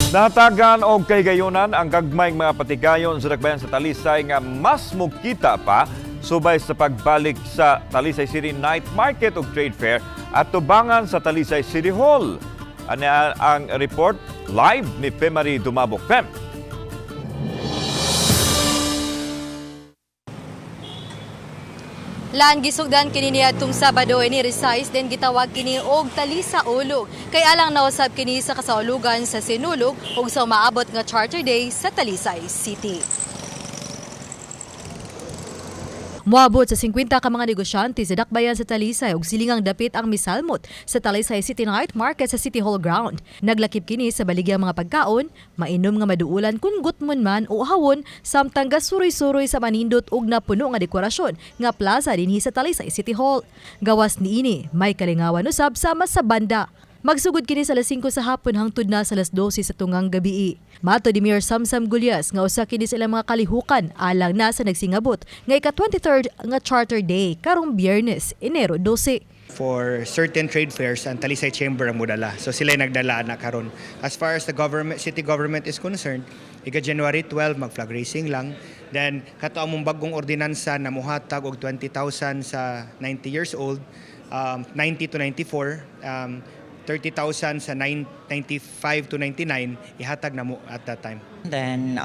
Natagan og kay gayunan ang gagmayng mga patigayon sa Dakbayan sa Talisay nga mas mukita pa subay sa pagbalik sa Talisay City Night Market ug Trade Fair at tubangan sa Talisay City Hall. Ano ang report live ni Pemari Dumabok. Pem. Lan gisugdan kini niadtong Sabado ini resize den gitawag kini og Talisa Ulog. Kay alang nausab kini sa kasaulugan sa Sinulog ug sa umaabot nga Charter Day sa Talisay City. Moabot sa 50 ka mga negosyante sa Dakbayan sa Talisay ug silingang dapit ang misalmot sa Talisay City Night Market sa City Hall ground. Naglakip kini sa baligyang mga pagkaon, mainom nga maduulan kun gutmon man o hawon samtang gasuroy-suroy sa manindot ug napuno nga dekorasyon nga plaza dinhi sa Talisay City Hall. Gawas niini, may kalingawan usab sama sa banda. Magsugod kini sa alas 5 sa hapon hangtod na sa alas 12 sa tungang gabi. Mato ni Mayor Samsam Gulyas nga usa kini sa ilang mga kalihukan alang na sa nagsingabot nga ika-23rd nga Charter Day karong Biyernes, Enero 12. For certain trade fairs, ang Talisay Chamber ang mudala. So sila nagdala na karon. As far as the city government is concerned, ika-January 12 mag-flag racing lang. Then kato among bagong ordinansa na muhatag og 20,000 sa 90 years old, 90 to 94, 30,000 sa 95 to 99 ihatag na mo at that time. Then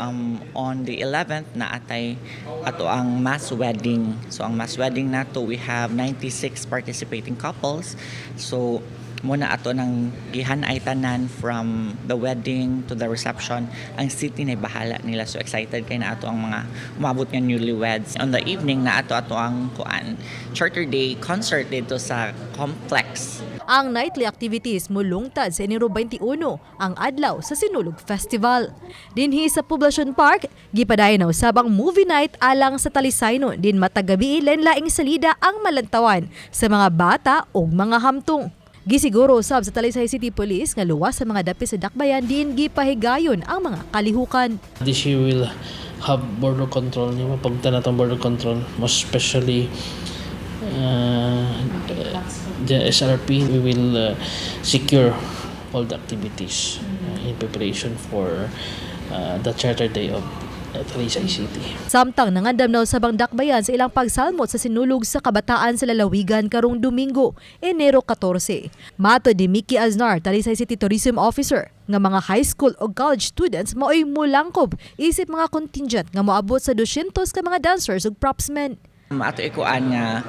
on the 11th na atay ato ang mass wedding. So ang mass wedding nato we have 96 participating couples. So muna ato nang gihanay tanan from the wedding to the reception. Ang city na bahala nila. So excited kay na ato ang mga umabot nga newlyweds. On the evening na ato ang Charter Day concert dito sa complex. Ang nightly activities mulungtad sa Enero 21 ang adlaw sa Sinulog Festival. Dinhi sa Poblacion Park, gipadayon na usab ang movie night alang sa Talisaynon din matagabi lain-laing salida ang malantawan sa mga bata ug mga hamtong. Gisiguro usab sa Talisay City Police nga luwas sa mga dapit sa Dakbayan din gipahigayon ang mga kalihukan. This year will have border control, yung mapagta natang border control, most especially the SRP. We will secure all the activities in preparation for the Charter Day of Talisay City. Samtang nangandam na usab ang Dakbayan sa ilang pagsalmot sa sinulog sa kabataan sa lalawigan karong Domingo, Enero 14. Mato ni Mickey Aznar, Talisay City Tourism Officer, nga mga high school o college students mao'y mulangkob isip mga contingent nga moabot sa 200 ka mga dancers ug propsmen. Ato ikuan nga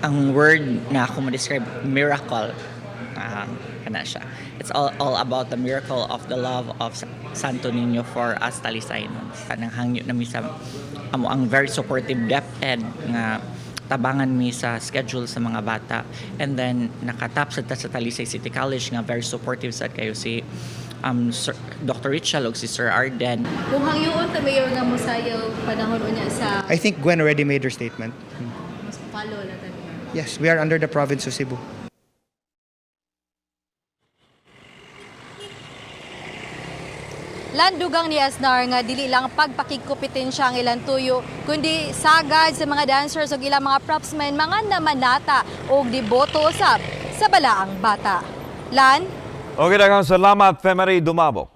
ang word na ako ma-describe miracle. Kana siya. It's all about the miracle of the love of Santo Niño for us Talisaynos. Kanang hangyo na mi sa amo ang very supportive DepEd nga tabangan mi sa schedule sa mga bata. And then nakatap sa Talisay City College nga very supportive sa kayo si Sir, Dr. Richard ug si Sir Arden. Kung hangyoon ta mayor nga mosayaw panahon unya sa I think Gwen already made her statement. mas follow na ta. Yes, we are under the province of Cebu. Landugang ni Aznar nga dili lang pagpakigkompetensya ang ilang tuyo, kundi sagad sa mga dancers o ilang mga propsmen, mga namanata o deboto usab sa balaang bata. Lan? Okay, daghang salamat Pemari Dumabok.